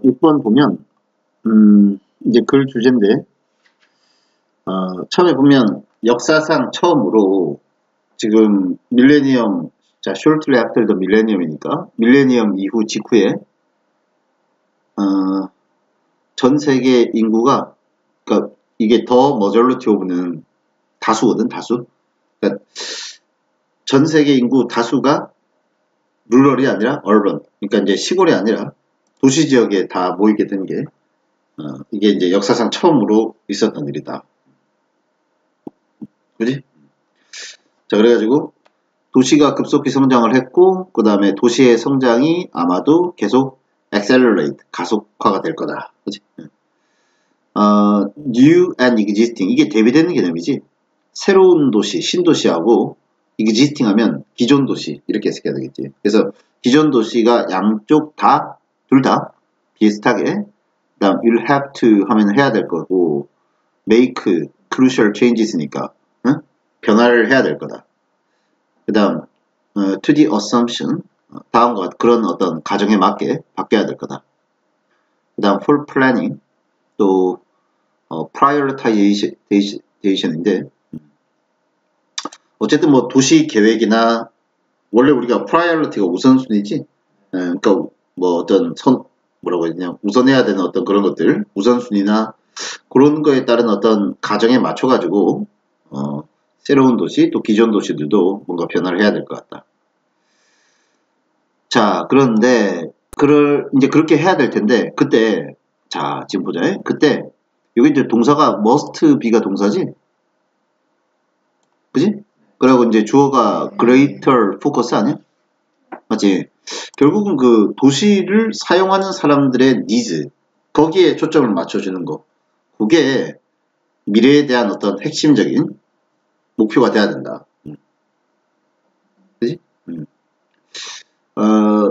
6번 보면, 이제 글 주제인데, 처음에 보면 역사상 처음으로 지금 밀레니엄, 자, shortly after the millennium이니까, 밀레니엄 이후 직후에, 전 세계 인구가, 그러니까 이게 더 majority of는 다수거든, 다수. 그러니까 전 세계 인구 다수가 룰럴이 아니라 urban, 그러니까 이제 시골이 아니라 도시 지역에 다 모이게 된 게, 이게 이제 역사상 처음으로 있었던 일이다. 그지? 자, 그래가지고 도시가 급속히 성장을 했고, 그 다음에 도시의 성장이 아마도 계속 accelerate, 가속화가 될 거다. 그지? new and existing, 이게 대비되는 개념이지. 새로운 도시, 신도시하고 existing 하면 기존 도시, 이렇게 해석해야 되겠지. 그래서 기존 도시가 양쪽 다, 둘 다 비슷하게, 그 다음 you'll have to 하면 해야 될 거고, make crucial changes니까, 변화를 해야 될 거다. 그 다음, to the assumption, 다음과 그런 어떤 가정에 맞게 바뀌어야 될 거다. 그 다음, for planning, 또, prioritization인데, 어쨌든 뭐 도시 계획이나, 원래 우리가 priority가 우선순위지, 그러니까 뭐 어떤 뭐라고 해야 되냐, 우선해야 되는 어떤 그런 것들, 우선순위나 그런 거에 따른 어떤 가정에 맞춰가지고, 새로운 도시, 또 기존 도시들도 뭔가 변화를 해야 될 것 같다. 자, 그런데, 이제 그렇게 해야 될 텐데, 그때, 자, 지금 보자. 그때, 여기 이제 동사가 must be가 동사지? 그지? 그리고 이제 주어가 greater focus 아니야? 맞지? 결국은 그 도시를 사용하는 사람들의 needs, 거기에 초점을 맞춰주는 거. 그게 미래에 대한 어떤 핵심적인 목표가 돼야 된다. 그지?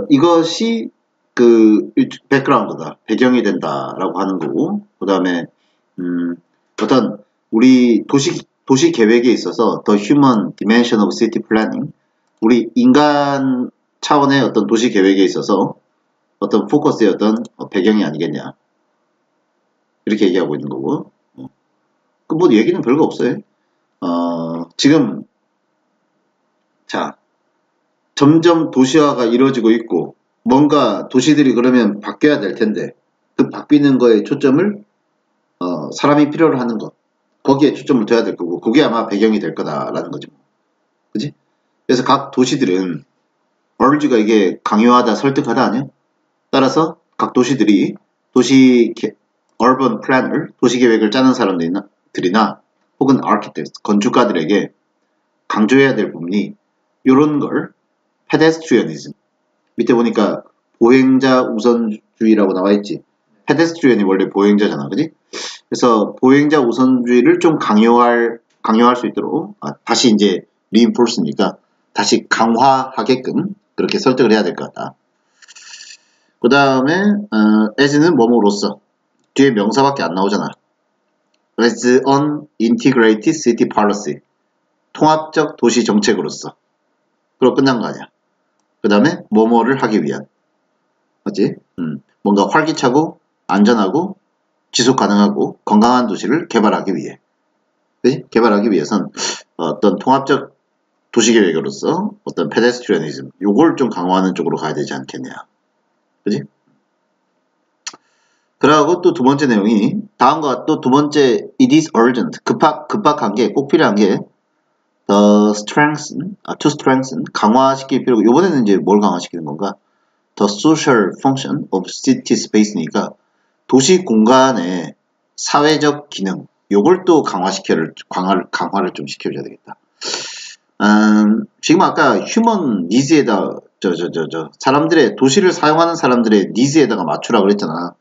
이것이 그 백그라운드다, 배경이 된다라고 하는 거고, 그 다음에 어떤 우리 도시 계획에 있어서 the human dimension of city planning, 우리 인간 차원의 어떤 도시 계획에 있어서 어떤 포커스의 어떤 배경이 아니겠냐, 이렇게 얘기하고 있는 거고. 그 뭐 얘기는 별거 없어요. 지금 자, 점점 도시화가 이루어지고 있고, 뭔가 도시들이 그러면 바뀌어야 될 텐데, 그 바뀌는 거에 초점을 사람이 필요로 하는 것, 거기에 초점을 둬야 될 거고, 그게 아마 배경이 될 거다라는 거죠. 그지? 그래서 각 도시들은 urge가 이게 강요하다, 설득하다 아니야? 따라서 각 도시들이 urban planner, 도시 계획을 짜는 사람들이나 혹은 architects, 건축가들에게 강조해야 될 부분이 이런 걸 pedestrianism, 밑에 보니까 보행자 우선주의라고 나와 있지. pedestrian이 원래 보행자잖아, 그지? 그래서 보행자 우선주의를 좀 강요할 수 있도록, 다시 이제 reinforce니까 다시 강화하게끔 그렇게 설득을 해야 될 것 같다. 그 다음에 as는 뭐뭐로서, 뒤에 명사밖에 안 나오잖아. as an integrated city policy, 통합적 도시 정책으로서. 그럼 끝난 거 아니야. 그 다음에 뭐뭐를 하기 위한, 맞지? 뭔가 활기차고 안전하고 지속 가능하고 건강한 도시를 개발하기 위해, 그치? 개발하기 위해선 어떤 통합적 도시 계획으로서 어떤 페데스트리아니즘, 요걸 좀 강화하는 쪽으로 가야 되지 않겠냐, 그지? 그러고 또 두 번째 내용이 다음과 또 두 번째, it is urgent, 급박한 게, 꼭 필요한 게 to strengthen, 강화시킬 필요가, 이번에는 이제 뭘 강화시키는 건가? The social function of city space니까 도시 공간의 사회적 기능, 요걸 또 강화를 좀 시켜줘야 되겠다. 지금 아까 human needs에다, 사람들의, 도시를 사용하는 사람들의 needs에다가 맞추라고 그랬잖아.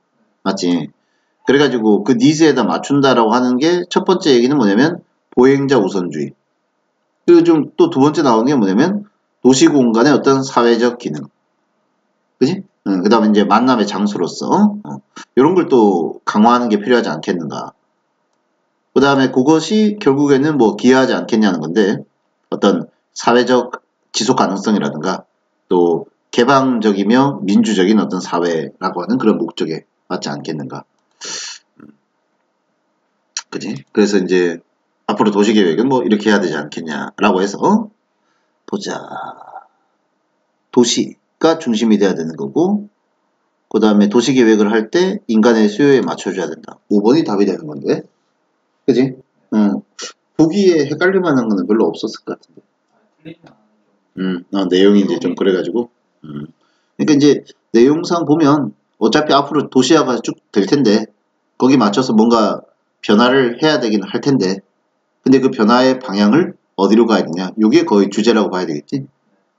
맞지? 그래가지고 그 needs에다 맞춘다라고 하는 게 첫 번째 얘기는 뭐냐면 보행자 우선주의. 그리고 좀 또 두 번째 나오는 게 뭐냐면 도시 공간의 어떤 사회적 기능. 그지? 그 다음에 이제 만남의 장소로서, 이런 걸 또 강화하는 게 필요하지 않겠는가. 그 다음에 그것이 결국에는 뭐 기여하지 않겠냐는 건데, 어떤 사회적 지속 가능성이라든가, 또 개방적이며 민주적인 어떤 사회라고 하는 그런 목적에 맞지 않겠는가. 그지? 그래서 이제 앞으로 도시계획은 뭐 이렇게 해야 되지 않겠냐라고 해서 보자. 도시가 중심이 돼야 되는 거고, 그 다음에 도시계획을 할 때 인간의 수요에 맞춰줘야 된다. 5번이 답이 되는 건데. 그지? 보기에 헷갈릴 만한 거는 별로 없었을 것 같은데. 내용이 이제 좀 그래가지고. 그러니까 이제 내용상 보면 어차피 앞으로 도시화가 쭉 될 텐데, 거기 맞춰서 뭔가 변화를 해야 되긴 할 텐데, 근데 그 변화의 방향을 어디로 가야 되냐? 요게 거의 주제라고 봐야 되겠지?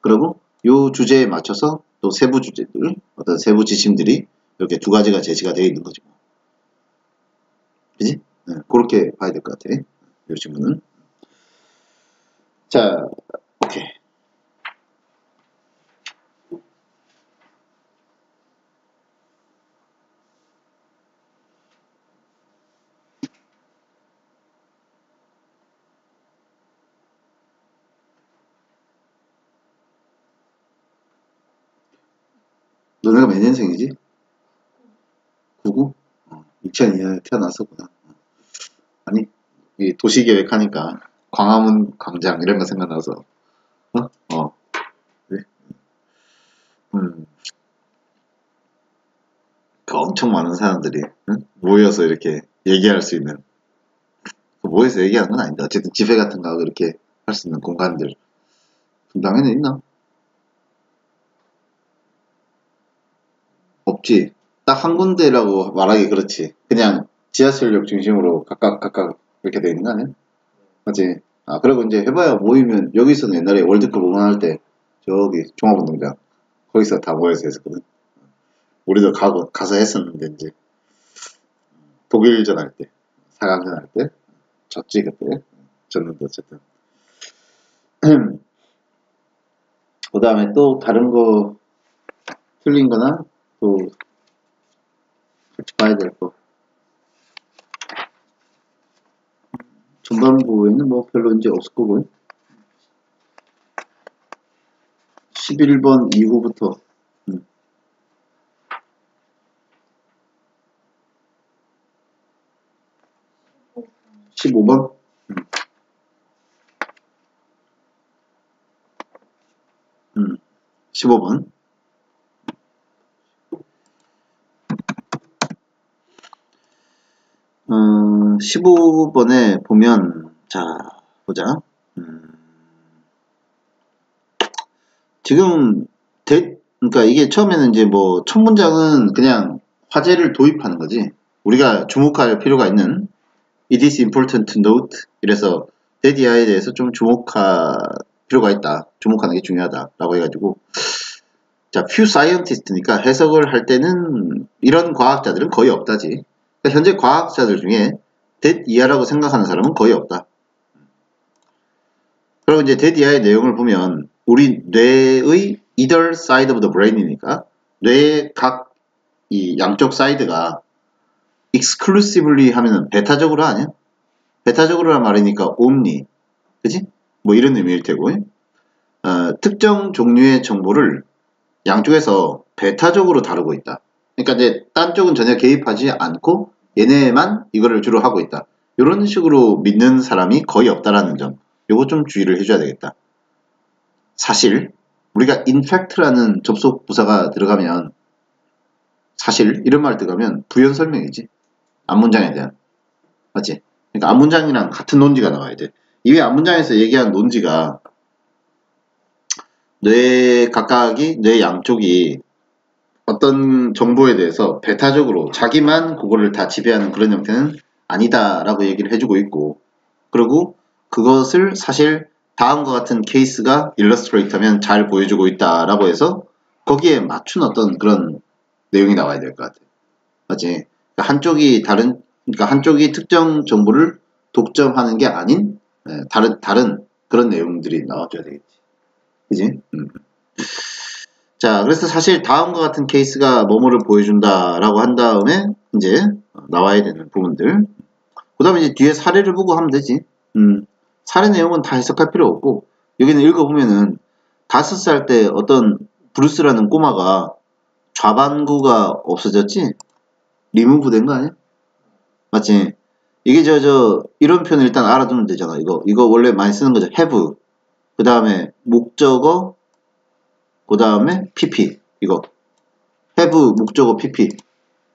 그리고 요 주제에 맞춰서 또 세부 주제들, 어떤 세부 지침들이 이렇게 두 가지가 제시가 되어 있는 거죠. 그지? 그렇게 봐야 될 것 같아. 요 질문은. 자, 오케이. 너네가 몇 년생이지? 99? 2002년에 태어났었구나. 아니, 이 도시계획 하니까 광화문 광장 이런 거 생각나서. 그래? 그 엄청 많은 사람들이 모여서 이렇게 얘기할 수 있는, 모여서 얘기하는 건 아닌데 어쨌든 집회 같은 거 하고 이렇게 할 수 있는 공간들 분당에는 있나? 없지. 딱 한 군데라고 말하기 그렇지. 그냥 지하철역 중심으로 각각 이렇게 돼 있는 거 아니야? 맞지? 그리고 이제 해봐야 모이면, 여기서는 옛날에 월드컵 응원할 때 저기 종합운동장 거기서 다 모여서 했었거든. 우리도 가서 했었는데, 이제 독일전 할 때, 4강전 할 때 졌지. 그때 졌는데 어쨌든. 그 다음에 또 다른 거 틀린 거나 또 같이 봐야 될 거. 전반부에는 뭐 별로 이제 없을 거고요. 11번 이후부터 15번? 15번. 15번에 보면, 자, 보자. 지금, 그러니까 이게 처음에는 이제 뭐, 첫 문장은 그냥 화제를 도입하는 거지. 우리가 주목할 필요가 있는, It is important to note. 이래서, 데디아에 대해서 좀 주목할 필요가 있다. 주목하는 게 중요하다. 라고 해가지고, 자, few scientist니까 해석을 할 때는 이런 과학자들은 거의 없다지. 그러니까 현재 과학자들 중에 that 이하라고 생각하는 사람은 거의 없다. 그리고 이제 that 이하의 내용을 보면 우리 뇌의 either side of the brain이니까 뇌의 각 이 양쪽 사이드가 exclusively 하면은 베타적으로 아니야? 베타적으로란 말이니까 omni, 그지? 뭐 이런 의미일 테고, 특정 종류의 정보를 양쪽에서 베타적으로 다루고 있다. 그러니까 이제 딴 쪽은 전혀 개입하지 않고 얘네만 이거를 주로 하고 있다. 이런 식으로 믿는 사람이 거의 없다라는 점. 요거 좀 주의를 해줘야 되겠다. 사실 우리가 in fact라는 접속 부사가 들어가면, 사실 이런 말 들어가면 부연 설명이지. 앞문장에 대한. 맞지? 그러니까 앞문장이랑 같은 논지가 나와야 돼. 이외 앞문장에서 얘기한 논지가 뇌 양쪽이 어떤 정보에 대해서 베타적으로 자기만 그거를 다 지배하는 그런 형태는 아니다라고 얘기를 해주고 있고, 그리고 그것을 사실 다음과 같은 케이스가 일러스트레이트하면 잘 보여주고 있다라고 해서 거기에 맞춘 어떤 그런 내용이 나와야 될 것 같아. 맞지? 그러니까 한쪽이 특정 정보를 독점하는 게 아닌 다른 그런 내용들이 나와줘야 되겠지. 그지? 자, 그래서 사실 다음과 같은 케이스가 뭐뭐를 보여준다라고 한 다음에 이제 나와야 되는 부분들. 그 다음에 이제 뒤에 사례를 보고 하면 되지. 사례 내용은 다 해석할 필요 없고, 여기는 읽어보면은 5살 때 어떤 브루스라는 꼬마가 좌반구가 없어졌지? 리무브 된 거 아니야? 맞지? 이게 이런 표현을 일단 알아두면 되잖아. 이거 원래 많이 쓰는 거죠. have. 그 다음에 목적어, 그 다음에 pp. 이거. have, 목적어, pp.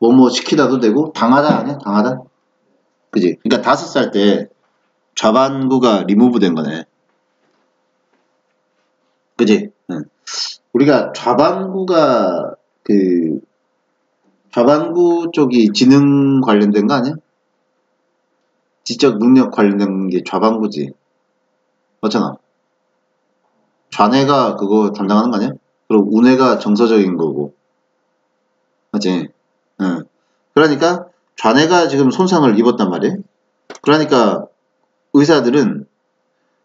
뭐뭐 시키다도 되고, 당하다 아니야? 당하다? 그지? 그러니까 5살 때 좌반구가 리무브 된 거네. 그지? 응. 우리가 좌반구가 좌반구 쪽이 지능 관련된 거 아니야? 지적 능력 관련된 게 좌반구지. 맞잖아. 좌뇌가 그거 담당하는 거 아니야? 그리고 우뇌가 정서적인 거고. 맞지? 응. 그러니까 좌뇌가 지금 손상을 입었단 말이에요. 그러니까 의사들은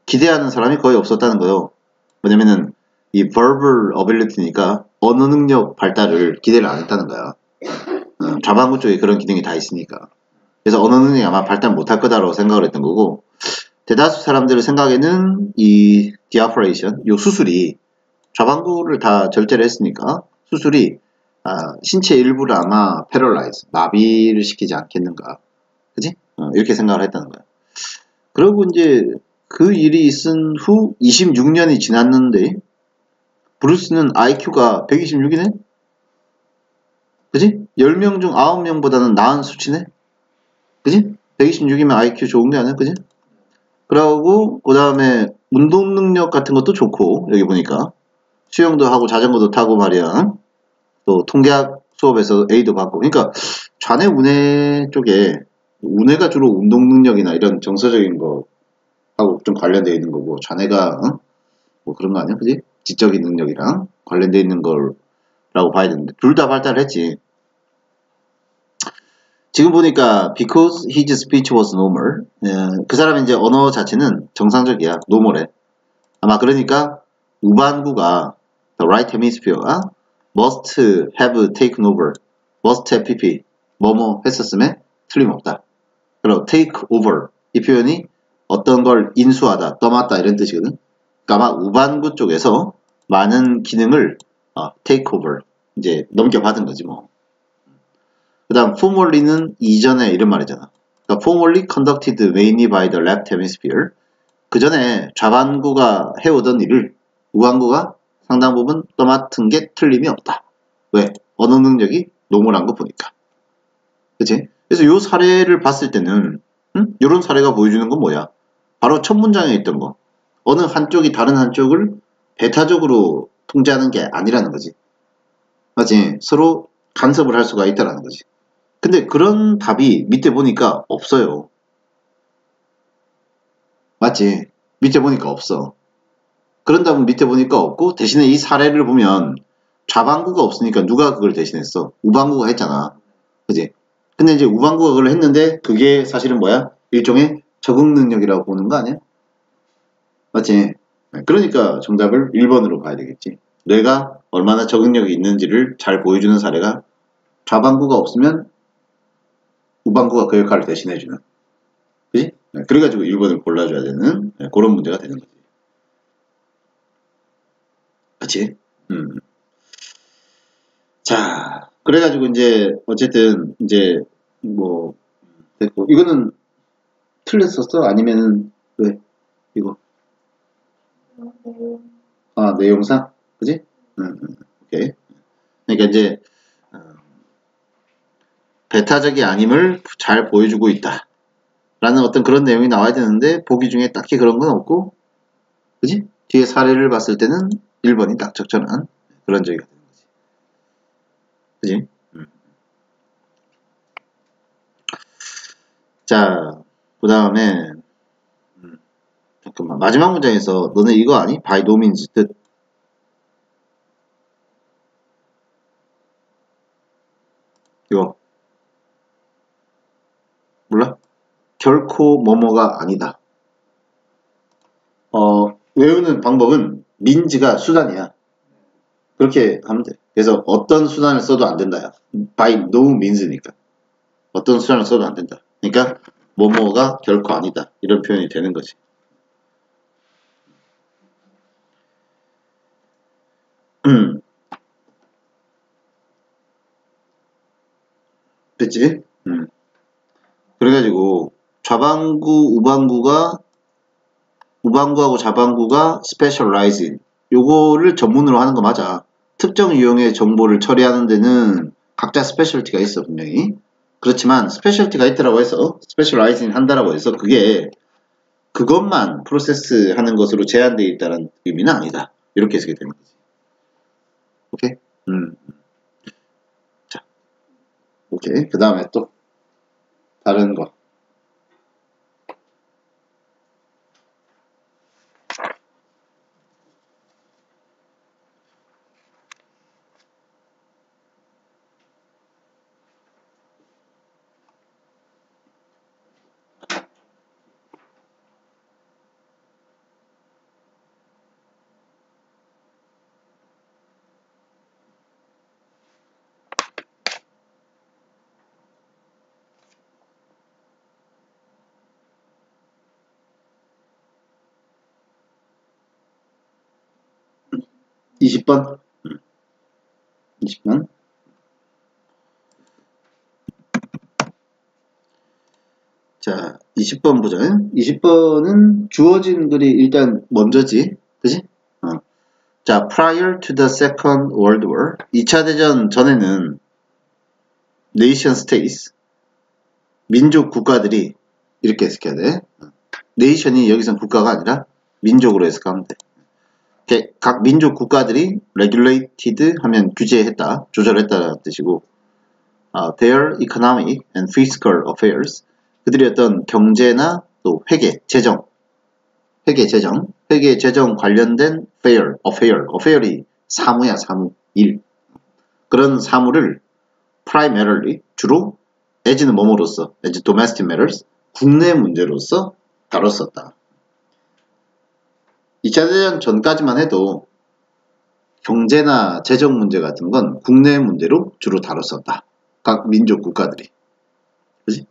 기대하는 사람이 거의 없었다는 거예요. 왜냐면은 이 verbal ability니까 언어 능력 발달을 기대를 안 했다는 거야. 좌반구 쪽에 그런 기능이 다 있으니까. 그래서 언어 능력이 아마 발달 못할 거다라고 생각을 했던 거고, 대다수 사람들의 생각에는 이 디아프레이션, 이 수술이 좌반구를 다 절제를 했으니까 수술이 신체 일부를 아마 패럴라이즈, 마비를 시키지 않겠는가. 그지? 이렇게 생각을 했다는 거야. 그리고 이제 그 일이 있은 후 26년이 지났는데 브루스는 IQ가 126이네? 그지? 10명 중 9명보다는 나은 수치네? 그지? 126이면 IQ 좋은 게 아니야? 그지? 그러고 그 다음에 운동 능력 같은 것도 좋고 여기 보니까 수영도 하고 자전거도 타고 말이야. 또 통계학 수업에서 A도 받고. 그러니까 좌뇌 우뇌 쪽에 우뇌가 주로 운동 능력이나 이런 정서적인 거하고 좀 관련되어 있는 거고 좌뇌가 뭐 그런 거 아니야? 그지? 지적인 능력이랑 관련되어 있는 거라고 봐야 되는데 둘 다 발달을 했지. 지금 보니까 because his speech was normal. 그 사람의 이제 언어 자체는 정상적이야. normal해. 아마 그러니까 우반구가 the right hemisphere가 must have taken over, must have pp 뭐뭐 했었음에 틀림없다. 그리고 take over 이 표현이 어떤 걸 인수하다, 떠맡다 이런 뜻이거든. 그러니까 아마 우반구 쪽에서 많은 기능을 take over 이제 넘겨받은 거지 뭐. 그 다음 formerly는 이전에 이런 말이잖아. 그러니까 formerly conducted mainly by the left hemisphere. 그 전에 좌반구가 해오던 일을 우반구가 상당 부분 떠맡은 게 틀림이 없다. 왜? 언어 능력이 노멀한 거 보니까. 그치? 그래서 이 사례를 봤을 때는 이런 사례가 보여주는 건 뭐야? 바로 첫 문장에 있던 거. 어느 한쪽이 다른 한쪽을 배타적으로 통제하는 게 아니라는 거지. 맞지? 서로 간섭을 할 수가 있다는 거지. 근데 그런 답이 밑에 보니까 없어요. 맞지? 밑에 보니까 없어. 그런 답은 밑에 보니까 없고 대신에 이 사례를 보면 좌반구가 없으니까 누가 그걸 대신했어? 우반구가 했잖아. 그지? 근데 이제 우반구가 그걸 했는데 그게 사실은 뭐야? 일종의 적응 능력이라고 보는 거 아니야? 맞지? 그러니까 정답을 1번으로 봐야 되겠지. 뇌가 얼마나 적응력이 있는지를 잘 보여주는 사례가 좌반구가 없으면 우반구가 그 역할을 대신해주는. 그지? 그래가지고 1번을 골라줘야 되는 그런 문제가 되는 거지. 그치? 자, 그래가지고 이제 어쨌든 이제 뭐 됐고 이거는 틀렸었어? 아니면은 왜 이거 내용상 그지? 오케이. 그러니까 이제 배타적이 아님을 잘 보여주고 있다 라는 어떤 그런 내용이 나와야 되는데 보기 중에 딱히 그런 건 없고 그지? 뒤에 사례를 봤을 때는 1번이 딱 적절한 그런 적이 되는 거지. 그지? 자, 그 다음에 잠깐만 마지막 문장에서 너네 이거 아니? by no means 뜻 이거 몰라? 결코 뭐뭐가 아니다. 외우는 방법은 means가 수단이야. 그렇게 하면 돼. 그래서 어떤 수단을 써도 안 된다야. by no means니까. 어떤 수단을 써도 안 된다. 그러니까 뭐뭐가 결코 아니다. 이런 표현이 되는 거지. 됐지? 그래가지고 좌방구, 우방구하고 좌방구가 스페셜라이징 요거를 전문으로 하는 거 맞아. 특정 유형의 정보를 처리하는 데는 각자 스페셜티가 있어 분명히. 그렇지만 스페셜티가 있다라고 해서 스페셜라이징 한다라고 해서 그게 그것만 프로세스 하는 것으로 제한되어 있다는 의미는 아니다. 이렇게 해석이 되는 거지. 오케이? 자, 오케이. 그 다음에 또 다른 거. 음. 20번? 20번? 자, 20번 보자. 20번은 주어진 글이 일단 먼저지. 그지? 자, prior to the Second World War. 2차 대전 전에는 nation states, 민족 국가들이 이렇게 해석해야 돼. nation이 여기선 국가가 아니라 민족으로 해석하면 돼. 이렇게 각 민족 국가들이 regulated 하면 규제했다, 조절했다는 뜻이고 their economic and fiscal affairs 그들이 어떤 경제나 또 회계, 재정 관련된 affair이 사무야, 사무, 일. 그런 사무를 primarily, 주로 as는 뭐뭐로서, as domestic matters, 국내 문제로서 다뤘었다. 2차 대전 전까지만 해도 경제나 재정 문제 같은 건 국내 문제로 주로 다뤘었다. 각 민족 국가들이. 그지?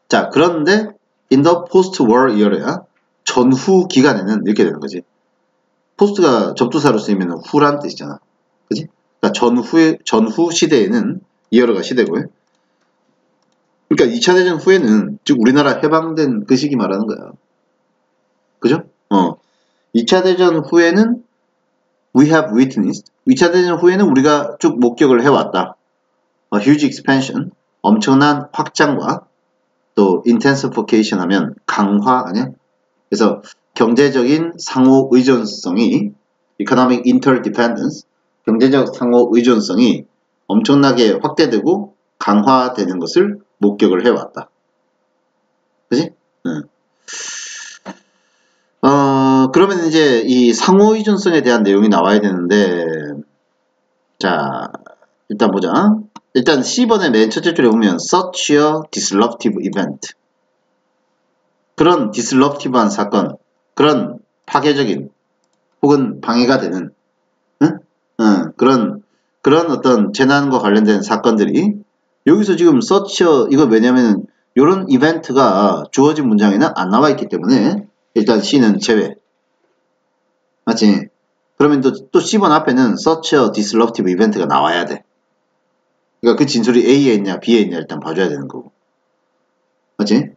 자, 그런데 in the post-war era야 전후 기간에는 이렇게 되는 거지. 포스트가 접두사로 쓰이면 후란 뜻이잖아. 그지? 그러니까 전후 시대에는 이어가 시대고요. 그러니까 2차 대전 후에는 즉 우리나라 해방된 그 시기 말하는 거야. 그죠? 2차 대전 후에는 we have witnessed 2차 대전 후에는 우리가 쭉 목격을 해왔다. huge expansion 엄청난 확장과 또 intensification 하면 강화 아니야? 그래서 경제적인 상호 의존성이 economic interdependence 경제적 상호 의존성이 엄청나게 확대되고 강화되는 것을 목격을 해왔다. 그지? 그러면 이제 이 상호 의존성에 대한 내용이 나와야 되는데, 자, 일단 보자. 일단 C번의 맨 첫째 줄에 보면 such a disruptive event. 그런 disruptive한 사건, 그런 파괴적인 혹은 방해가 되는 그런 어떤 재난과 관련된 사건들이 여기서 지금 such a 이거 왜냐면 이런 이벤트가 주어진 문장에는 안 나와 있기 때문에 일단 C는 제외. 맞지? 그러면 또 C번 앞에는 such a disruptive event가 나와야 돼. 그러니까 그 진술이 A에 있냐 B에 있냐 일단 봐줘야 되는 거고. 맞지?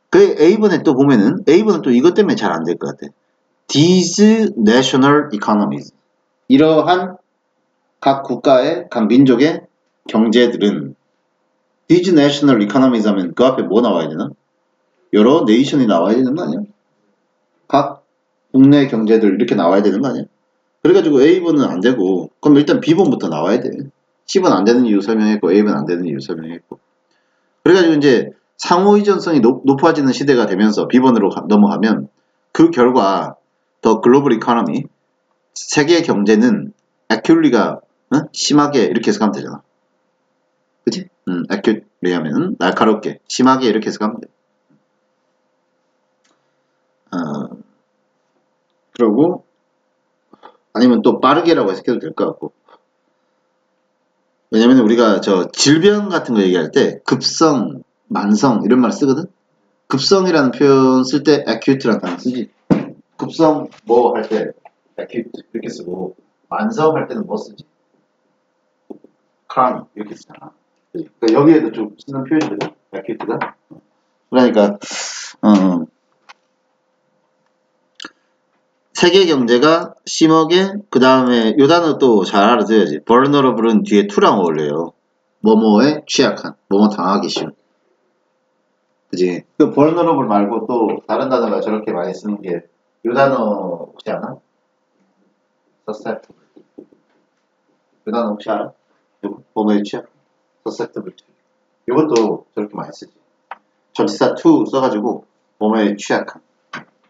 그 A번에 또 보면은 A번은 또 이것 때문에 잘 안 될 것 같아. These national economies 이러한 각 국가의 각 민족의 경제들은 These national economies 하면 그 앞에 뭐 나와야 되나? 여러 네이션이 나와야 되는 거 아니야? 각 국내 경제들 이렇게 나와야 되는 거 아니야? 그래가지고 A번은 안 되고 그럼 일단 B번부터 나와야 돼. C번 안 되는 이유 설명했고 A번 안 되는 이유 설명했고 그래가지고 이제 상호 의존성이 높아지는 시대가 되면서 B번으로 넘어가면 그 결과 더 글로벌 이코노미 세계 경제는 acutely가 심하게 이렇게 해석하면 되잖아. 그치? acutely 하면 날카롭게 심하게 이렇게 해석하면 돼. 그러고 아니면 또 빠르게라고 해석해도 될 것 같고 왜냐면 우리가 저 질병 같은 거 얘기할 때 급성, 만성 이런 말 쓰거든? 급성이라는 표현 쓸 때 acute라는 단어 쓰지. 급성 뭐 할 때 acute 이렇게 쓰고 만성 할 때는 뭐 쓰지? 크라니 이렇게 쓰잖아. 그러니까 여기에도 좀 쓰는 표현이거든. 액티비티가. 그러니까 세계 경제가 심하게 그 다음에 요 단어 또 잘 알아둬야지. vulnerable은 뒤에 to랑 어울려요. 뭐뭐에 취약한, 뭐뭐 당하기 쉬운. 그지? 그 vulnerable 말고 또 다른 단어가 저렇게 많이 쓰는 게 요 단어 혹시 아나? susceptible. 요 단어 혹시 알아? 요거 뭐뭐에 취약, susceptible. 요것도 저렇게 많이 쓰지. 전치사 to 써가지고 뭐뭐에 취약한,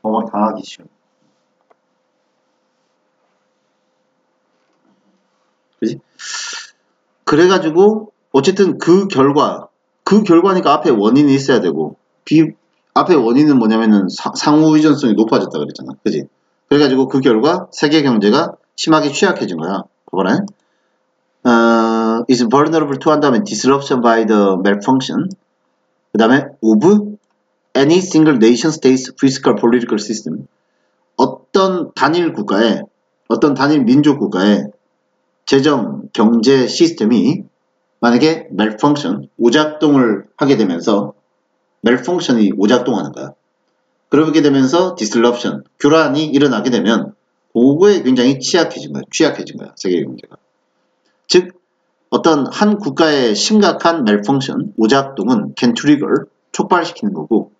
뭐뭐 당하기 쉬운. 그지? 그래가지고 어쨌든 그 결과니까 앞에 원인이 있어야 되고 앞에 원인은 뭐냐면은 상호 의존성이 높아졌다 그랬잖아. 그지? 그래가지고 그 결과 세계 경제가 심하게 취약해진 거야. 봐봐라. is vulnerable to 한 다음에 disruption by the malfunction 그 다음에 of any single nation state's fiscal political system 어떤 단일 민족 국가의 재정 경제 시스템이 만약에 malfunction, 오작동을 하게 되면서 malfunction이 오작동하는 거야. 그렇게 되면서 disruption, 교란이 일어나게 되면 그거에 굉장히 취약해진 거야. 세계 경제가. 즉 어떤 한 국가의 심각한 malfunction, 오작동은 can trigger, 촉발시키는 거고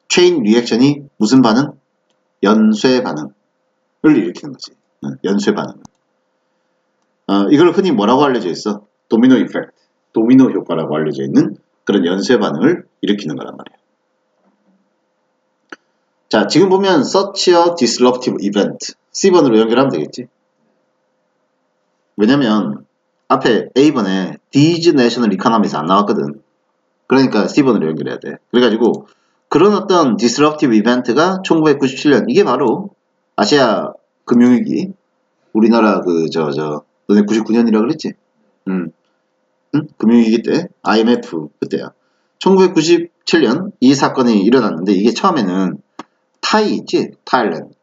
chain reaction이 무슨 반응? 연쇄 반응을 일으키는 거지. 연쇄 반응. 이걸 흔히 뭐라고 알려져 있어? 도미노 이펙트, 도미노 효과라고 알려져 있는 그런 연쇄 반응을 일으키는 거란 말이야. 자, 지금 보면 such a disruptive event C번으로 연결하면 되겠지. 왜냐면 앞에 A번에 these national economies안 나왔거든. 그러니까 C번으로 연결해야 돼. 그래가지고 그런 어떤 disruptive event가 1997년 이게 바로 아시아 금융위기 우리나라 너네 99년이라 그랬지? 응? 금융위기 때 IMF 그때야. 1997년 이 사건이 일어났는데 이게 처음에는 타이 있지? 타일랜드,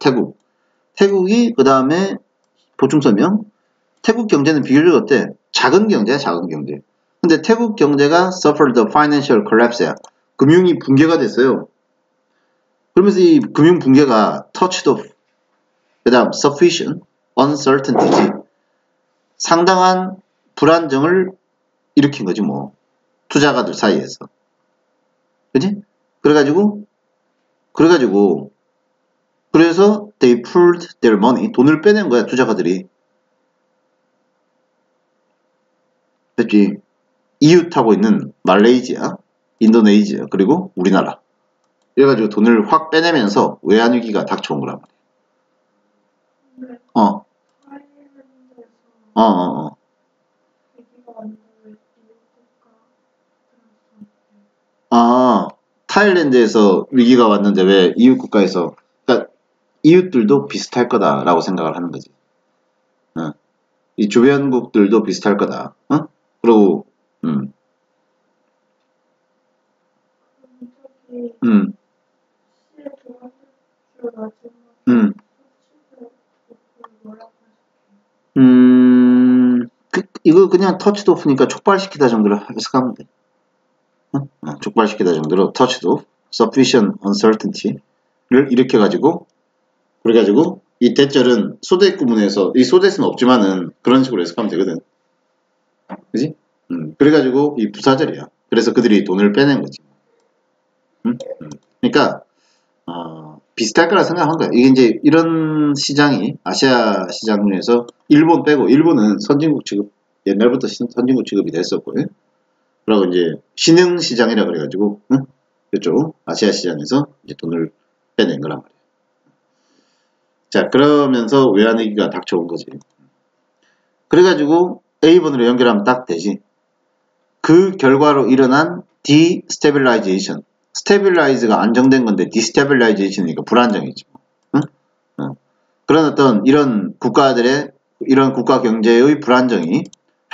태국이 그 다음에 보충 설명 태국 경제는 비교적 어때? 작은 경제야. 근데 태국 경제가 suffered the financial collapse야. 금융이 붕괴가 됐어요. 그러면서 이 금융 붕괴가 touched off 그 다음 sufficient uncertainty 상당한 불안정을 일으킨 거지 뭐. 투자가들 사이에서. 그지? 그래서 they pulled their money 돈을 빼낸 거야 투자가들이. 됐지? 이웃하고 있는 말레이시아, 인도네시아 그리고 우리나라 이래가지고 돈을 확 빼내면서 외환위기가 닥쳐온 거란 말이야. 타일랜드에서 위기가 왔는데 왜 이웃 국가에서 그러니까 이웃들도 비슷할 거다라고 생각을 하는 거지. 이 주변국들도 비슷할 거다. 그리고 이거 그냥 터치도 오프니까 촉발시키다 정도로 해석하면 돼. 촉발시키다 정도로 touched off, sufficient uncertainty를 일으켜가지고 그래가지고 이 대절은 소대 구문에서 이 소대는 없지만은 그런 식으로 해석하면 되거든. 그지? 그래가지고 이 부사절이야. 그래서 그들이 돈을 빼낸 거지. 그러니까 비슷할 거라 생각한 거야. 이게 이제 이런 시장이 아시아 시장 중에서 일본 빼고 일본은 선진국 취급 옛날부터 선진국 취급이 됐었고 그리고 이제 신흥 시장이라 그래가지고 이쪽 아시아 시장에서 이제 돈을 빼낸 거란 말이야. 자 그러면서 외환위기가 닥쳐온 거지. 그래가지고 A번으로 연결하면 딱 되지. 그 결과로 일어난 destabilization. stabilize가 안정된 건데 destabilization이니까 불안정이지. 그런 어떤 이런 국가들의 이런 국가 경제의 불안정이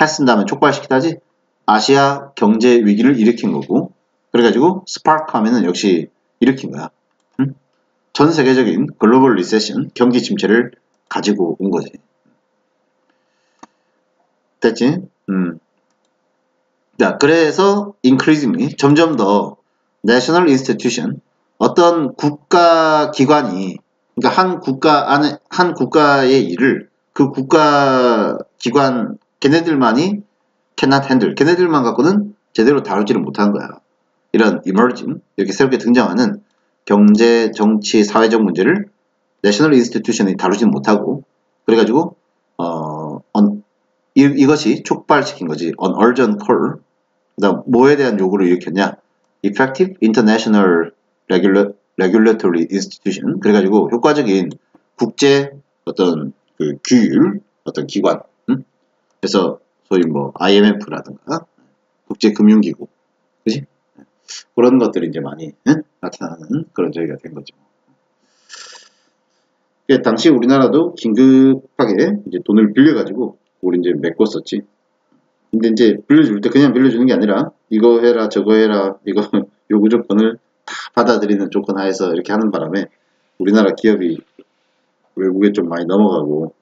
했쓴다면 촉발시키다지 아시아 경제 위기를 일으킨 거고 그래가지고 스파크 하면은 역시 일으킨 거야. 전 세계적인 글로벌 리세션 경기 침체를 가지고 온 거지. 됐지? 자, 그래서 increasingly 점점 더 national institution 어떤 국가 기관이 그러니까 한 국가의 일을 그 국가 기관 걔네들만이 cannot handle 걔네들만 갖고는 제대로 다루지를 못하는 거야. 이런 emerging 이렇게 새롭게 등장하는 경제, 정치, 사회적 문제를 내셔널 인스티튜션이 다루지 못하고 그래가지고 이것이 촉발시킨 거지. an urgent call. 그다음 뭐에 대한 요구를 일으켰냐? effective international regulatory institution. 그래가지고 효과적인 국제 어떤 그 규율 어떤 기관. 그래서 소위 뭐 IMF라든가 국제금융기구, 그지? 그런 것들이 이제 많이 나타나는 그런 저희가 된 거죠. 당시 우리나라도 긴급하게 이제 돈을 빌려가지고 우리 이제 메꿨었지. 근데 이제 빌려줄 때 그냥 빌려주는 게 아니라 이거 해라 저거 해라 이거 요구 조건을 다 받아들이는 조건 하에서 이렇게 하는 바람에 우리나라 기업이 외국에 좀 많이 넘어가고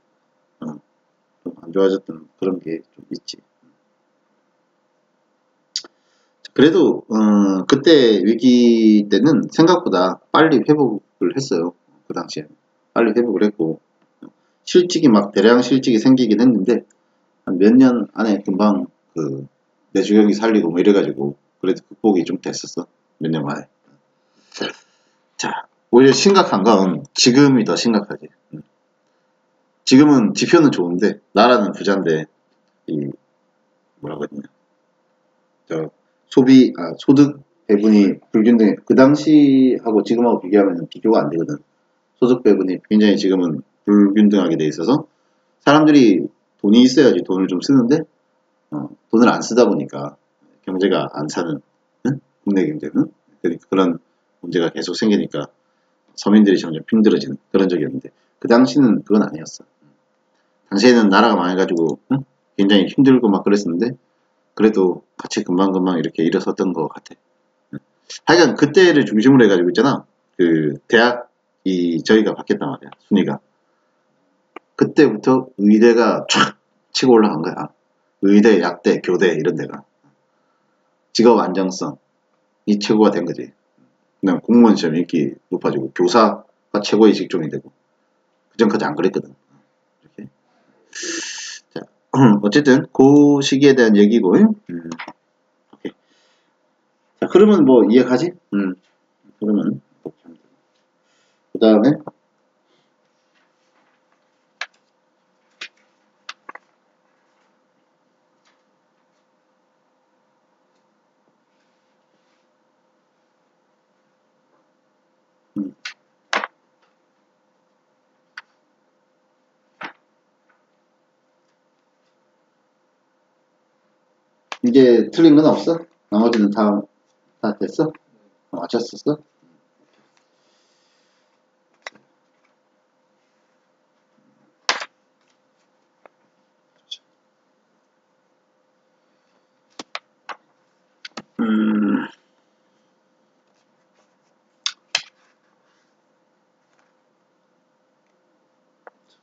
좀 안 좋아졌던 그런 게 좀 있지. 그래도 그때 위기 때는 생각보다 빨리 회복을 했어요. 그 당시에 빨리 회복을 했고 실직이 막 대량 실직이 생기긴 했는데 한 몇 년 안에 금방 그 내주경이 살리고 뭐 이래가지고 그래도 극복이 좀 됐었어. 몇 년 만에. 자, 오히려 심각한 건 지금이 더 심각하지. 지금은 지표는 좋은데 나라는 부자인데 이 뭐라고 했냐 저 소득 배분이 불균등해. 그 당시하고 지금하고 비교하면 비교가 안 되거든. 소득 배분이 굉장히 지금은 불균등하게 돼 있어서 사람들이 돈이 있어야지 돈을 좀 쓰는데 돈을 안 쓰다 보니까 경제가 안 사는 국내 경제는 그런 문제가 계속 생기니까 서민들이 점점 힘들어지는 그런 적이었는데 그 당시는 그건 아니었어. 당시에는 나라가 망해가지고 굉장히 힘들고 막 그랬었는데 그래도 같이 금방금방 이렇게 일어섰던 것 같아. 하여간 그때를 중심으로 해가지고 있잖아. 그 대학이 저희가 바뀌었단 말이야. 순위가. 그때부터 의대가 촥 치고 올라간 거야. 의대, 약대, 교대 이런 데가. 직업 안정성이 최고가 된 거지. 그냥 공무원 시험 인기 높아지고 교사가 최고의 직종이 되고 그전까지 안 그랬거든. 이렇게. 자, 어쨌든 그 시기에 대한 얘기고. 오케이. 자, 그러면 뭐 이해가지? 그러면 그 다음에 이제 틀린 건 없어? 나머지는 다 됐어? 맞췄었어?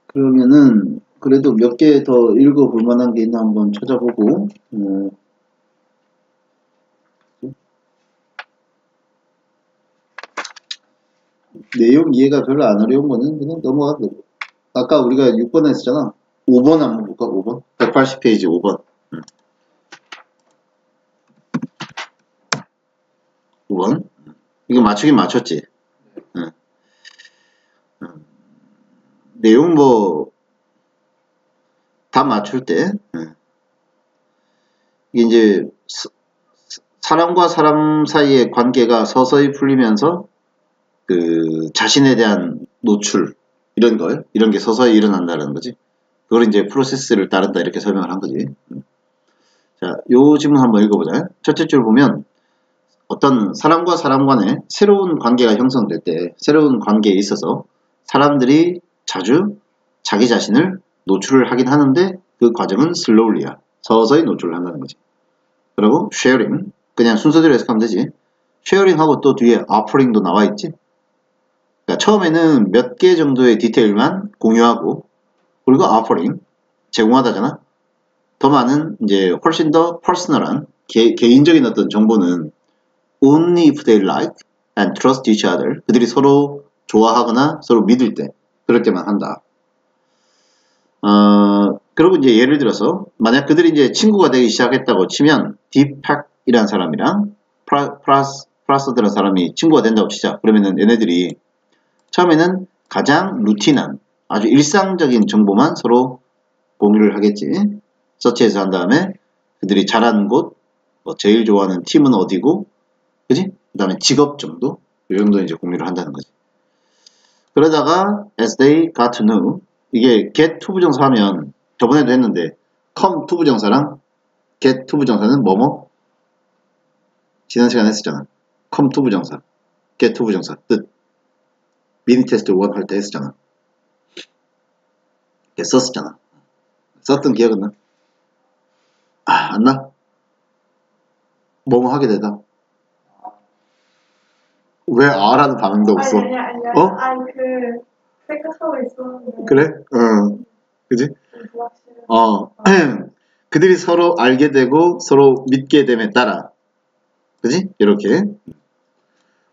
그러면은 그래도 몇 개 더 읽어볼 만한 게 있나 한번 찾아보고 내용 이해가 별로 안 어려운 거는 그냥 넘어가도 되고 아까 우리가 6번 했었잖아. 5번 한번 볼까? 5번? 180페이지 5번 5번 이거 맞추긴 맞췄지? 내용 뭐 다 맞출 때 이게 이제 사람과 사람 사이의 관계가 서서히 풀리면서 그 자신에 대한 노출 이런 게 서서히 일어난다는 거지. 그걸 이제 프로세스를 따른다 이렇게 설명을 한 거지. 자, 요 질문 한번 읽어보자. 첫째 줄 보면 어떤 사람과 사람 간에 새로운 관계가 형성될 때 새로운 관계에 있어서 사람들이 자주 자기 자신을 노출을 하긴 하는데 그 과정은 slowly야. 서서히 노출을 한다는 거지. 그리고 sharing 그냥 순서대로 해석하면 되지. sharing하고 또 뒤에 offering도 나와 있지. 그러니까 처음에는 몇 개 정도의 디테일만 공유하고 그리고 offering 제공하다잖아. 더 많은 이제 훨씬 더 퍼스널한 개인적인 어떤 정보는 only if they like and trust each other. 그들이 서로 좋아하거나 서로 믿을 때 그럴 때만 한다. 그리고 이제 예를 들어서 만약 그들이 이제 친구가 되기 시작했다고 치면 디팍이라는 사람이랑 프라스드라는 사람이 친구가 된다고 치자. 그러면은 얘네들이 처음에는 가장 루틴한 아주 일상적인 정보만 서로 공유를 하겠지. 서치해서 한 다음에 그들이 잘하는 곳, 뭐 제일 좋아하는 팀은 어디고, 그지? 그 다음에 직업 정도? 이 정도 이제 공유를 한다는 거지. 그러다가 as they got to know 이게 get 투부정사 하면 저번에도 했는데 come 투부정사랑 get 투부정사는 뭐뭐? 지난 시간에 했었잖아. come 투부정사, get 투부정사 뜻. 미니 테스트 1 할 때 했었잖아. 썼었잖아. 썼던 기억은 나? 안 나? 뭐뭐 하게 되다. 왜 아라는 반응도 없어? 아니야. 아니, 생각하고 있었는데. 그래? 그지? 그들이 서로 알게 되고 서로 믿게 됨에 따라. 그지? 이렇게.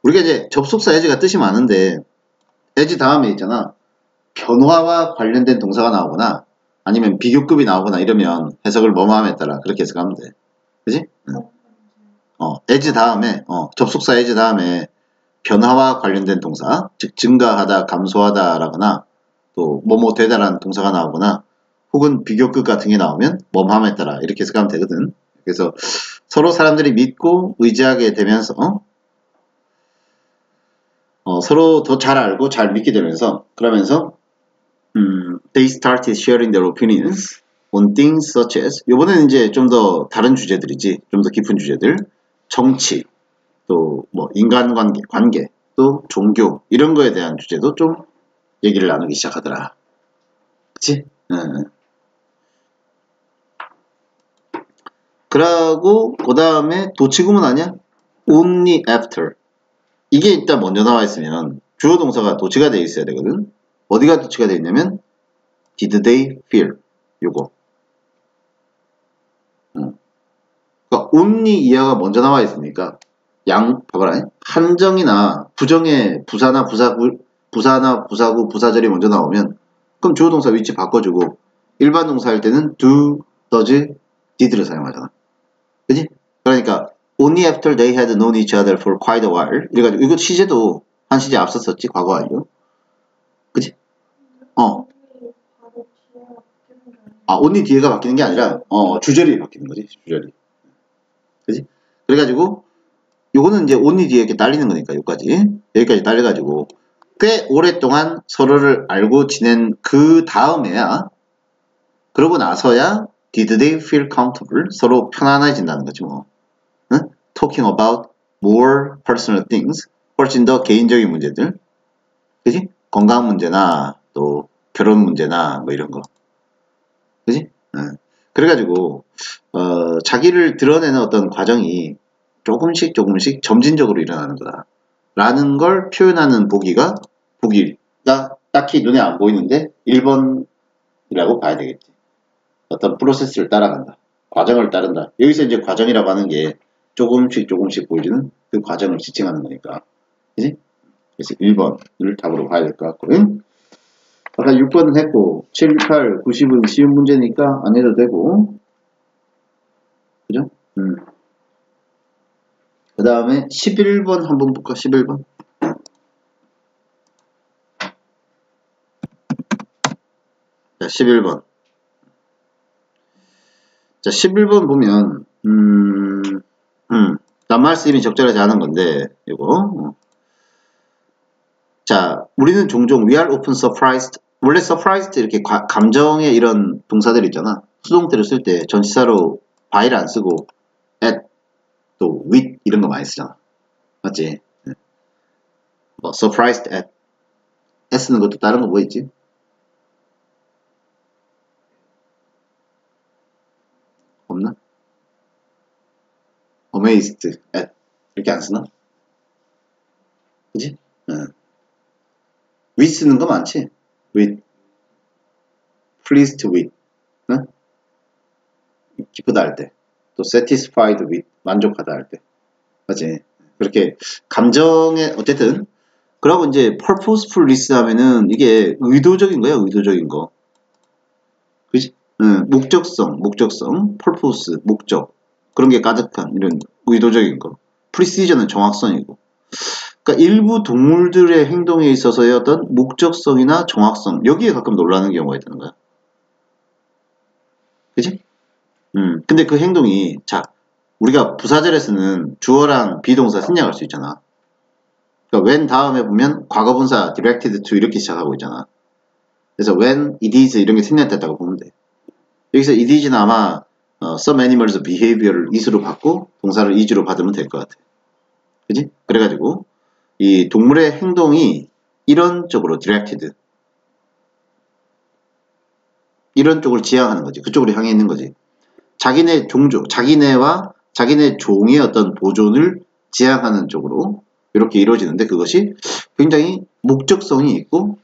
우리가 이제 접속사 as가 뜻이 많은데, as 다음에 있잖아. 변화와 관련된 동사가 나오거나, 아니면 비교급이 나오거나 이러면 해석을 뭐뭐함에 따라 그렇게 해석하면 돼. 그지? as 다음에, 접속사 as 다음에 변화와 관련된 동사, 즉 증가하다, 감소하다 라거나 또 뭐뭐 되다라는 동사가 나오거나 혹은 비교급 같은 게 나오면 뭐뭐함에 따라 이렇게 해석하면 되거든. 그래서 서로 사람들이 믿고 의지하게 되면서 서로 더 잘 알고 잘 믿게 되면서 그러면서 they started sharing their opinions on things such as 이번에는 이제 좀 더 다른 주제들이지 좀 더 깊은 주제들 정치 또 뭐 인간관계 관계 또 종교 이런 거에 대한 주제도 좀 얘기를 나누기 시작하더라. 그치? 그러고 그 다음에 도치구문 아니야? only after 이게 일단 먼저 나와 있으면 주어 동사가 도치가 되어 있어야 되거든. 어디가 도치가 되어 있냐면 did they feel 요거 그러니까 only 이하가 먼저 나와 있으니까 봐봐라. 한정이나 부정의 부사나 부사구, 부사절이 먼저 나오면 그럼 주어 동사 위치 바꿔주고 일반 동사일 때는 do, does, did를 사용하잖아. 그지? 그러니까 only after they had known each other for quite a while 이래가지고 이거 시제도 한 시제 앞섰었지 과거 완료. 그지? only 뒤에가 바뀌는 게 아니라 주절이 바뀌는 거지. 주절이. 그지? 그래가지고 요거는 이제 only 뒤에 이렇게 딸리는 거니까 여기까지 딸려가지고 꽤 오랫동안 서로를 알고 지낸 그 다음에야 그러고 나서야 did they feel comfortable 서로 편안해진다는 거지 뭐. 응? talking about more personal things 훨씬 더 개인적인 문제들 그지? 건강 문제나 또 결혼 문제나 뭐 이런 거 그지? 응. 그래가지고 자기를 드러내는 어떤 과정이 조금씩 점진적으로 일어나는 거다. 라는 걸 표현하는 보기가 딱히 눈에 안 보이는데 1번이라고 봐야 되겠지. 어떤 프로세스를 따라간다. 과정을 따른다. 여기서 이제 과정이라고 하는 게 조금씩 보여주는 그 과정을 지칭하는 거니까. 그지? 그래서 1번을 답으로 봐야 될 것 같고요. 아까 6번은 했고 7, 8, 90은 쉬운 문제니까 안 해도 되고 그죠? 그 다음에 11번 한번 볼까? 11번. 자, 11번. 자, 11번 보면, 낱말 쓰임이 적절하지 않은 건데, 이거. 자, 우리는 종종 we are often surprised. 원래 surprised 이렇게 감정의 이런 동사들 있잖아. 수동태를 쓸 때 전치사로 by를 안 쓰고 at, 또 with 이런 거 많이 쓰잖아. 맞지? 뭐 surprised at 쓰는 것도 다른 거 뭐 있지? 없나? amazed at 이렇게 안 쓰나? 그지? with 쓰는 거 많지? with pleased with 응? 기쁘다 할 때 또 satisfied with 만족하다 할 때. 맞지? 그렇게 감정에 어쨌든 그러고 이제 purposefulness 하면은 이게 의도적인 거야, 의도적인 거. 그지? 목적성, purpose, 목적. 그런 게 가득한 이런 의도적인 거. precision은 정확성이고. 그러니까 일부 동물들의 행동에 있어서의 어떤 목적성이나 정확성, 여기에 가끔 놀라는 경우가 있다는 거야. 그지? 근데 그 행동이, 자, 우리가 부사절에서는 주어랑 비동사 생략할 수 있잖아. 그러니까 when 다음에 보면 과거분사 directed to 이렇게 시작하고 있잖아. 그래서 when it is 이런 게 생략됐다고 보면 돼. 여기서 it is는 아마 some animals behavior를 is로 받고 동사를 is로 받으면 될 것 같아. 그지? 그래가지고 이 동물의 행동이 이런 쪽으로 directed, 이런 쪽을 지향하는 거지. 그쪽으로 향해 있는 거지. 자기네 종족, 자기네와 자기네 종의 어떤 보존을 지향하는 쪽으로 이렇게 이루어지는데, 그것이 굉장히 목적성이 있고,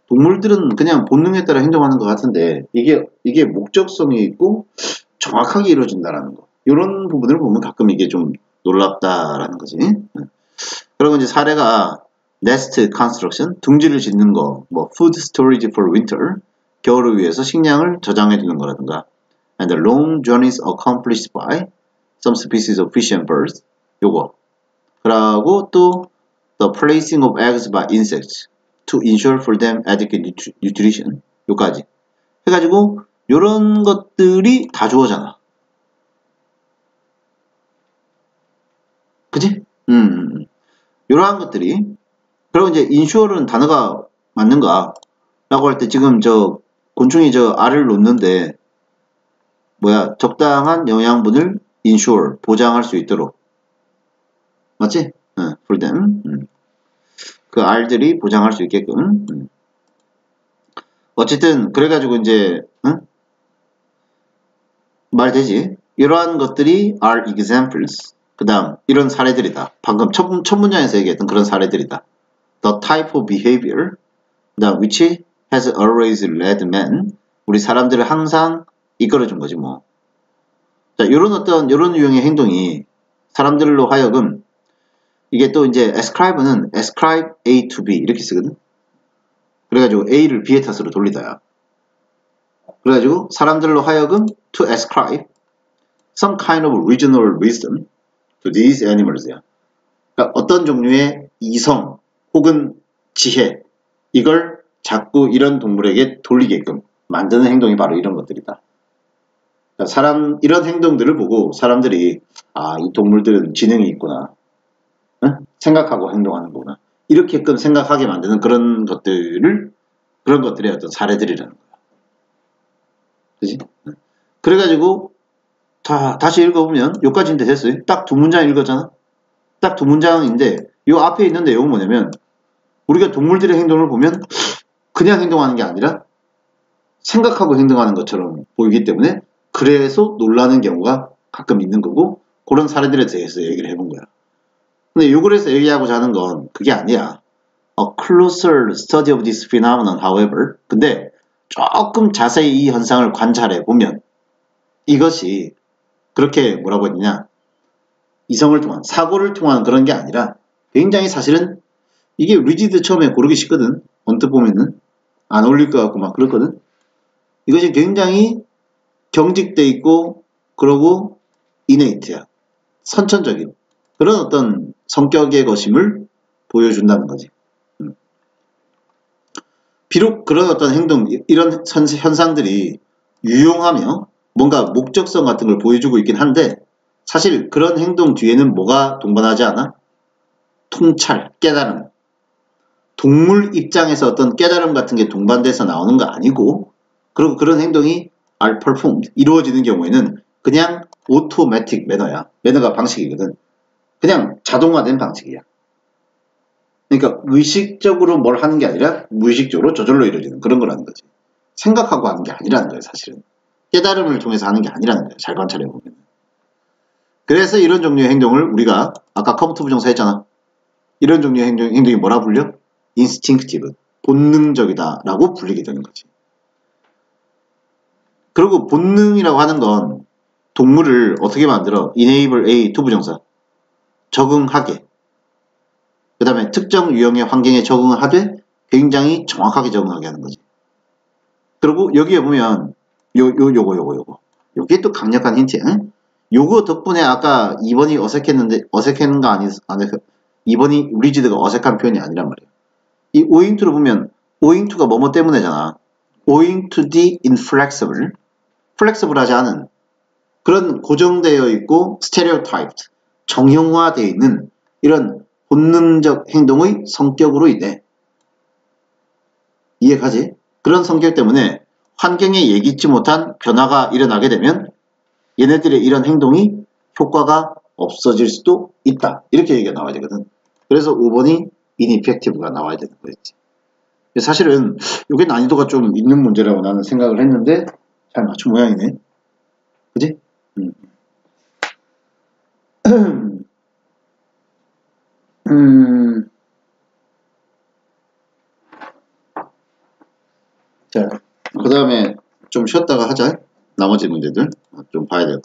동물들은 그냥 본능에 따라 행동하는 것 같은데 이게 목적성이 있고 정확하게 이루어진다라는 거. 이런 부분을 보면 가끔 이게 좀 놀랍다라는 거지. 그리고 이제 사례가 nest construction, 둥지를 짓는 거, 뭐 food storage for winter, 겨울을 위해서 식량을 저장해 두는 거라든가, and the long journeys accomplished by some species of fish and birds, 요거. 그리고 또 the placing of eggs by insects to ensure for them adequate nutrition, 요까지 해가지고 요런 것들이 다 주어잖아. 그치? 요러한 것들이. 그리고 이제 insure는 단어가 맞는가 라고 할 때, 지금 저 곤충이 저 알을 놓는데 뭐야, 적당한 영양분을 ensure, 보장할 수 있도록. 맞지? for them. 그 알들이 보장할 수 있게끔. 어쨌든 그래가지고 이제 말되지. 이러한 것들이 are examples. 그 다음 이런 사례들이다. 방금 첫 문장에서 얘기했던 그런 사례들이다. The type of behavior that which has always led men. 우리 사람들을 항상 이끌어준 거지 뭐. 자, 요런 유형의 행동이 사람들로 하여금, 이게 또 이제 ascribe는 ascribe A to B 이렇게 쓰거든. 그래가지고 A를 B의 탓으로 돌리다야. 그래가지고 사람들로 하여금 to ascribe some kind of original wisdom to these animals야. 그러니까 어떤 종류의 이성 혹은 지혜, 이걸 자꾸 이런 동물에게 돌리게끔 만드는 행동이 바로 이런 것들이다. 그러니까 이런 행동들을 보고 사람들이, 아, 이 동물들은 지능이 있구나, 생각하고 행동하는구나, 이렇게끔 생각하게 만드는 그런 것들의 어떤 사례들이라는 거야. 그치? 그래가지고 다시 읽어보면 여기까지인데 됐어요. 딱 두 문장 읽었잖아. 딱 두 문장인데 요 앞에 있는 내용은 뭐냐면, 우리가 동물들의 행동을 보면 그냥 행동하는 게 아니라 생각하고 행동하는 것처럼 보이기 때문에 그래서 놀라는 경우가 가끔 있는 거고, 그런 사례들에 대해서 얘기를 해본 거야. 근데 요거에서 얘기하고자 하는 건 그게 아니야. A closer study of this phenomenon, however, 근데 조금 자세히 이 현상을 관찰해 보면 이것이 그렇게 뭐라고 했느냐, 이성을 통한, 사고를 통한 그런 게 아니라 굉장히 사실은 이게 리지드 처음에 고르기 쉽거든. 언뜻 보면은 안 어울릴 것 같고 막 그렇거든. 이것이 굉장히 경직돼 있고, 그러고 이네이트야, 선천적인 그런 어떤 성격의 것임을 보여준다는 거지. 비록 그런 어떤 행동, 이런 현상들이 유용하며 뭔가 목적성 같은 걸 보여주고 있긴 한데, 사실 그런 행동 뒤에는 뭐가 동반하지 않아? 통찰, 깨달음. 동물 입장에서 어떤 깨달음 같은 게 동반돼서 나오는 거 아니고, 그리고 그런 행동이 are performed, 이루어지는 경우에는 그냥 오토매틱 매너야. 매너가 방식이거든. 그냥 자동화된 방식이야. 그러니까 의식적으로 뭘 하는 게 아니라 무의식적으로 저절로 이루어지는 그런 거라는 거지. 생각하고 하는 게 아니라는 거예요, 사실은. 깨달음을 통해서 하는 게 아니라는 거예요, 잘 관찰해보면. 그래서 이런 종류의 행동을 우리가 아까 커브트 부정사 했잖아. 이런 종류의 행동이 뭐라 불려? instinctive, 본능적이다 라고 불리게 되는 거지. 그리고 본능이라고 하는 건 동물을 어떻게 만들어? enable A 투부정사. 적응하게. 그 다음에 특정 유형의 환경에 적응하되 굉장히 정확하게 적응하게 하는 거지. 그리고 여기에 보면 요거. 요게 또 강력한 힌트야. 요거 덕분에 아까 2번이 어색했는 거 아니, 2번이 리지드가 어색한 표현이 아니란 말이야. 이 owing to를 보면 owing to가 뭐뭐 때문에잖아. owing to the inflexible. 플렉서블하지 않은 그런 고정되어 있고 stereotyped. 정형화되어 있는 이런 본능적 행동의 성격으로 인해 이해가지? 그런 성격 때문에 환경에 예기치 못한 변화가 일어나게 되면 얘네들의 이런 행동이 효과가 없어질 수도 있다. 이렇게 얘기가 나와야 되거든. 그래서 5번이 ineffective가 나와야 되는 거였지. 사실은 이게 난이도가 좀 있는 문제라고 나는 생각을 했는데 잘 맞춘 모양이네. 그지? 자, 그 다음에 좀 쉬었다가 하자. 나머지 문제들 좀 봐야 될 것 같아.